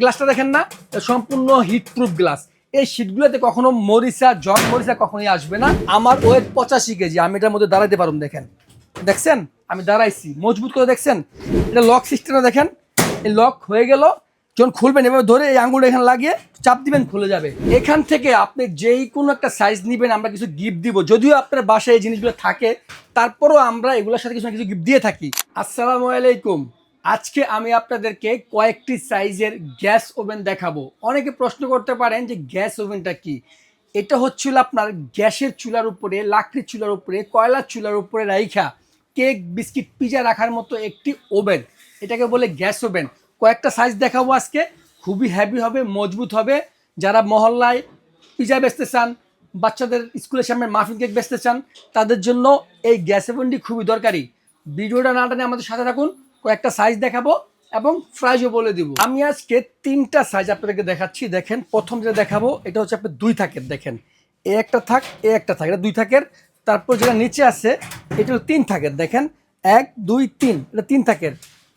গ্লাসটা দেখেন না, সম্পূর্ণ হিট প্রুফ গ্লাস। এই শীটগুলোতে কখনো মরিচা জং মরিচা কখনোই আসবে না। আমার ওয়েট 85 কেজি, আমি এটার মধ্যে দাঁড়াইতে পারুন। দেখেন দেখছেন আমি দাঁড়াইছি মজবুত করে, দেখছেন এটা লক সিস্টেমটা দেখেন। এই লক হয়ে গেল, যখন খুলবেন এভাবে ধরে এই আঙুলটা এখানে লাগিয়ে চাপ দিবেন, খুলে যাবে। এখান থেকে আপনি যেই কোনো একটা সাইজ নেবেন, আমরা কিছু গিফট দিব। যদিও আপনার বাসায় এই জিনিসগুলো থাকে, তারপরও আমরা এগুলোর সাথে কিছু না কিছু গিফট দিয়ে থাকি। আসসালামু আলাইকুম। আজকে আমি আপনাদেরকে কয়েকটি সাইজের গ্যাস ওভেন দেখাবো। অনেকে প্রশ্ন করতে পারেন যে গ্যাস ওভেনটা কি। এটা হচ্ছিল আপনার গ্যাসের চুলার উপরে, লাকড়ির চুলার উপরে, কয়লার চুলার উপরে রাইখা কেক বিস্কিট পিজা রাখার মতো একটি ওভেন। এটাকে বলে গ্যাস ওভেন। কয়েকটা সাইজ দেখাবো আজকে, খুবই হেভি হবে, মজবুত হবে। যারা মহল্লায় পিজা বেচতে চান, বাচ্চাদের স্কুলের সামনে মাফিন কেক বেচতে চান, তাদের জন্য এই গ্যাস ওভেনটি খুবই দরকারি। ভিডিওটা না টানে আমাদের সাথে থাকুন, কয়েকটা সাইজ দেখাবো এবং প্রাইসও বলে দিব। আমি আজকে তিনটা সাইজ আপনাদেরকে দেখাচ্ছি। দেখেন প্রথম যেটা দেখাবো এটা হচ্ছে আপনার 2 থাকের। দেখেন এ একটা থাক, এ একটা থাক, এটা 2 থাকের। তারপর যেটা নিচে আছে এটা হলো 3 থাকের। দেখেন 1 2 3, এটা 3 থাকের।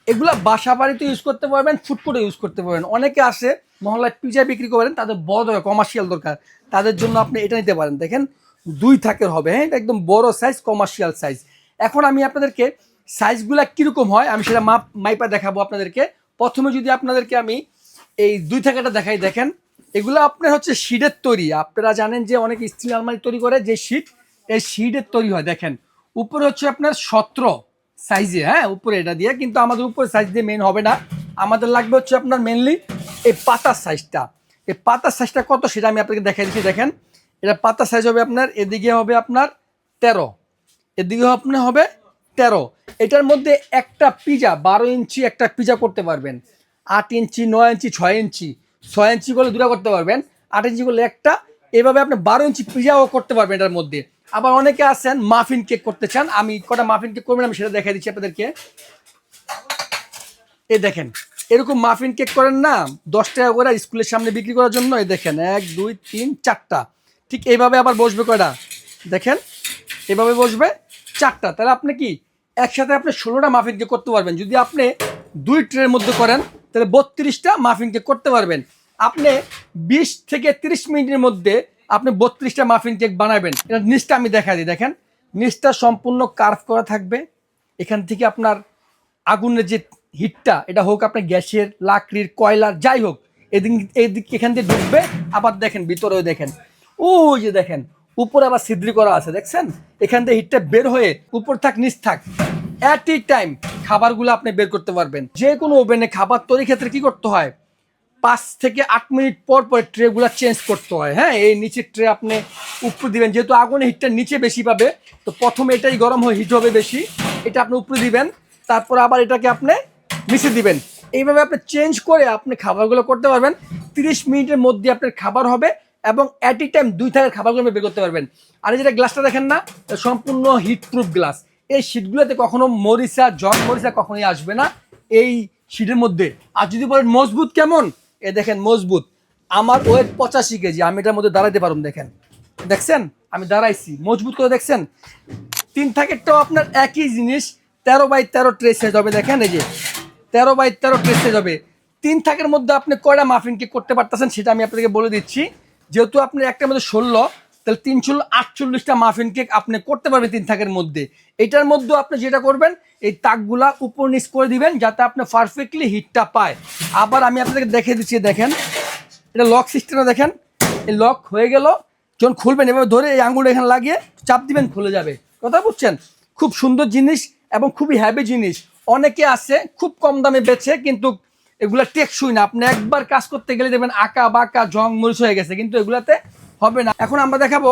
এগুলা বাসা বাড়িতে ইউজ করতে পারবেন, ফুড কোর্টে ইউজ করতে পারবেন। অনেকে আসে মহল্লায় পিজা বিক্রি করেন, তাদের বড় দরকার, কমার্শিয়াল দরকার, তাদের জন্য আপনি এটা নিতে পারেন। দেখেন 2 থাকের হবে, হ্যাঁ এটা একদম বড় সাইজ, কমার্শিয়াল সাইজ। এখন আমি আপনাদেরকে সাইজগুলা কীরকম হয় আমি সেটা মাইপা দেখাবো আপনাদেরকে। প্রথমে যদি আপনাদেরকে আমি এই 2 থাকাটা দেখাই, দেখেন এগুলো আপনার হচ্ছে শিটের তৈরি। আপনারা জানেন যে অনেক স্টিল আলমারি তৈরি করে যে শিট, এই শিটের তৈরি হয়। দেখেন উপরে হচ্ছে আপনার 17 সাইজে, হ্যাঁ উপরে এটা দিয়ে, কিন্তু আমাদের উপরে সাইজ দিয়ে মেন হবে না, আমাদের লাগবে হচ্ছে আপনার মেনলি এই পাতার সাইজটা। এই পাতার সাইজটা কত সেটা আমি আপনাকে দেখাই দিচ্ছি। দেখেন এটা পাতার সাইজ হবে আপনার, এদিকে হবে আপনার 13, এদিকে আপনার হবে 13। এটার মধ্যে একটা পিজা 12 ইঞ্চি একটা পিজা করতে পারবেন, 8 ইঞ্চি 9 ইঞ্চি 6 ইঞ্চি, 6 ইঞ্চি করলে 2টা করতে পারবেন, 8 ইঞ্চি করলে একটা। এভাবে আপনি 12 ইঞ্চি পিজাও করতে পারবেন এটার মধ্যে। আবার অনেকে আছেন মাফিন কেক করতে চান, আমি কটা মাফিন কেক করবেন আমি সেটা দেখাই দিচ্ছি আপনাদেরকে। এই দেখেন এরকম মাফিন কেক করেন না 10 টাকা করে স্কুলের সামনে বিক্রি করার জন্য, এই দেখেন 1 2 3 4টা, ঠিক এইভাবে আবার বসবে কয়টা, দেখেন এভাবে বসবে 4টা। তাহলে আপনি কি একসাথে আপনি 16টা মাফিন কেক করতে পারবেন। যদি আপনি 2 ট্রের মধ্যে করেন তাহলে 32টা মাফিন কেক করতে পারবেন। আপনি 20 থেকে 30 মিনিটের মধ্যে আপনি 32টা মাফিন কেক বানাবেন। এটা নিচটা আমি দেখা দিই, দেখেন নিচটা সম্পূর্ণ কার্ভ করা থাকবে। এখান থেকে আপনার আগুনের যে হিটটা, এটা হোক আপনার গ্যাসের, লাকড়ির, কয়লার, যাই হোক, এদিক এখান দিয়ে ঢুকবে। আবার দেখেন ভিতরেও দেখেন, ওই যে দেখেন উপরে আবার ছিদ্র করা আছে, দেখছেন এখান থেকে হিটটা বের হয়ে উপর থাক নিচ থাক, অ্যাট এ টাইম খাবারগুলো আপনি বের করতে পারবেন। যে কোনো ওভেনে খাবার তৈরির ক্ষেত্রে কি করতে হয়, 5 থেকে 8 মিনিট পর পর ট্রেগুলো চেঞ্জ করতে হয়। হ্যাঁ এই নিচের ট্রে আপনি উপরে দিবেন, যেহেতু আগুনের হিটটা নিচে বেশি পাবে, তো প্রথমে এটাই গরম হয়ে হিট হবে বেশি, এটা আপনি উপরে দিবেন, তারপর আবার এটাকে আপনি নিচে দিবেন। এইভাবে আপনি চেঞ্জ করে আপনি খাবারগুলো করতে পারবেন। 30 মিনিটের মধ্যে আপনার খাবার হবে এবং অ্যাট এ টাইম 2 থাকের খাবারগুলো বের করতে পারবেন। আর এই যেটা গ্লাসটা দেখেন না, সম্পূর্ণ হিট প্রুফ গ্লাস। এই শীটগুলোতে কখনো মরিচা জং মরিচা কখনোই আসবে না এই শীটের মধ্যে। আর যদি বলেন মজবুত কেমন, এ দেখেন মজবুত। আমার ওয়েট 85 কেজি, আমি এটার মধ্যে দাঁড়াইতে পারুন। দেখেন দেখছেন আমি দাঁড়াইছি মজবুত করে, দেখছেন 3 থাকেরটাও আপনার একই জিনিস, 13x13 ট্রে সাইজ হবে। দেখেন এই যে 13x13 ট্রে সাইজ হবে। 3 থাকের মধ্যে আপনি কয়টা মাফিন কেক করতে পারতেছেন সেটা আমি আপনাদেরকে বলে দিচ্ছি। যেহেতু আপনি একটার মধ্যে 16, তাহলে 3 16 48টা মাফিন কেক আপনি করতে পারবেন 3 থাকের মধ্যে। এটার মধ্যে আপনি যেটা করবেন, এই তাকগুলা উপর নিচ করে দিবেন যাতে আপনি পারফেক্টলি হিটটা পায়। আবার আমি আপনাদেরকে দেখে দিচ্ছি, দেখেন এটা লক সিস্টেমটা দেখেন। এই লক হয়ে গেল, যখন খুলবেন এভাবে ধরে এই আঙুলটা এখানে লাগিয়ে চাপ দিবেন, খুলে যাবে। কথা বুঝছেন? খুব সুন্দর জিনিস এবং খুবই হ্যাভি জিনিস। অনেকে আছে খুব কম দামে বেচে, কিন্তু এগুলা টেকসই না। আপনি একবার কাজ করতে গেলে দেখবেন আঁকা বাঁকা জং মরিচ হয়ে গেছে, কিন্তু এগুলাতে হবে না। এখন আমরা দেখাবো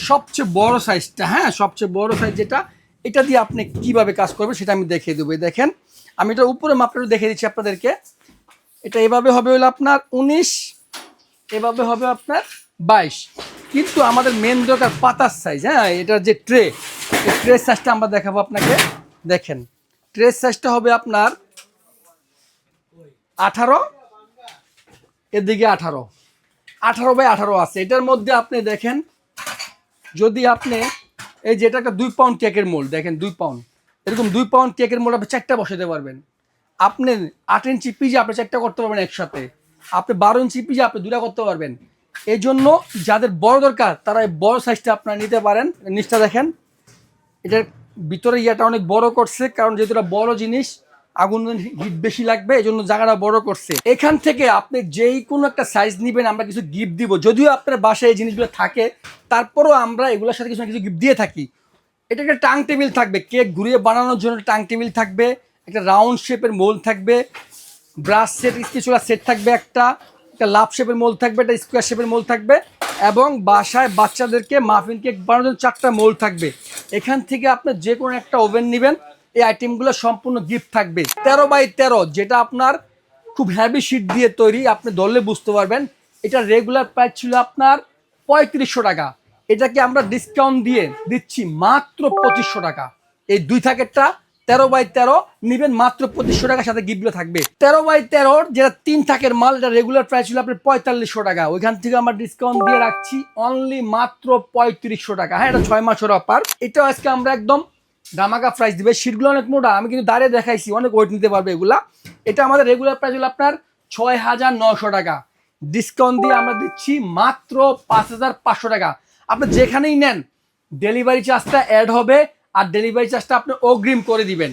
সবচেয়ে বড় সাইজটা। হ্যাঁ সবচেয়ে বড় সাইজ যেটা, এটা দিয়ে আপনি কিভাবে কাজ করবেন সেটা আমি দেখিয়ে দেবো। দেখেন আমি এটা উপরে মাপটা দেখে দিচ্ছি আপনাদেরকে। এটা এভাবে হবে হলো আপনার 19, এভাবে হবে আপনার 22, কিন্তু আমাদের মেন দরকার পাতার সাইজ। হ্যাঁ এটার যে ট্রে, এই ট্রে সাইজটা আমরা দেখাবো আপনাকে। দেখেন ট্রে সাইজটা হবে আপনার 18, এদিকে 18x18 আছে। এটার মধ্যে আপনি দেখেন, যদি আপনি এই যেটা একটা 2 পাউন্ড কেকের মোল্ড, দেখেন 2 পাউন্ড, এরকম 2 পাউন্ড কেকের মোল্ড আপনি 4টা বসাতে পারবেন। আপনি 8 ইঞ্চি পিজা আপনি 4টা করতে পারবেন একসাথে। আপনি 12 ইঞ্চি পিস আপনি দুটা করতে পারবেন। এই জন্য যাদের বড় দরকার তারা এই বড় সাইজটা আপনারা নিতে পারেন। নিচটা দেখেন, এটার ভিতরে ইয়াটা অনেক বড় করছে, কারণ যেহেতু এটা বড় জিনিস আগুন হিট বেশি লাগবে, এই জন্য জায়গাটা বড় করছে। এখান থেকে আপনি যেই কোনো একটা সাইজ নেবেন, আমরা কিছু গিফট দিব। যদিও আপনার বাসায় এই জিনিসগুলো থাকে, তারপরও আমরা এগুলোর সাথে কিছু না কিছু গিফট দিয়ে থাকি। এটা একটা টাং টেবিল থাকবে, কেক ঘুরিয়ে বানানোর জন্য টাং টেবিল থাকবে, একটা রাউন্ড শেপের মোল থাকবে, ব্রাশ সেট স্কেচুলার সেট থাকবে, একটা লাভ শেপের মোল থাকবে, একটা স্কোয়ার শেপের মোল থাকবে, এবং বাসায় বাচ্চাদেরকে মাফিন কেক বানানোর জন্য 4টা মোল থাকবে। এখান থেকে আপনি যে কোনো একটা ওভেন নেবেন, এই আইটেমগুলো সম্পূর্ণ গিফট থাকবে। 13x13, যেটা আপনার খুব হ্যাভি শিট দিয়ে তৈরি, আপনি ধরলে বুঝতে পারবেন। এটা রেগুলার প্রাইস ছিল আপনার 3500 টাকা, এটাকে আমরা ডিসকাউন্ট দিয়ে দিচ্ছি মাত্র 2500 টাকা। এই 2 থাকেরটা 13x13 নিবেন মাত্র 2500 টাকার সাথে গিফটগুলো থাকবে। 13x13 যেটা 3 থাকের মাল, এটা রেগুলার প্রাইস ছিল আপনার 4500 টাকা, ওইখান থেকে আমরা ডিসকাউন্ট দিয়ে রাখছি অনলি মাত্র 3500 টাকা। হ্যাঁ, এটা 6 মাসের অফার। এটাও আজকে আমরা একদম ধামাকা প্রাইস দিবে। শীটগুলো অনেক মোটা, আমি কিন্তু দাঁড়িয়ে দেখাইছি, অনেক ওয়েট নিতে পারবে এগুলা। এটা আমাদের রেগুলার প্রাইস হলো আপনার 6900 টাকা, ডিসকাউন্ট দিয়ে আমরা দিচ্ছি মাত্র 5500 টাকা। আপনি যেখানেই নেন ডেলিভারি চার্জটা অ্যাড হবে, আর ডেলিভারি চার্জটা আপনি অগ্রিম করে দিবেন।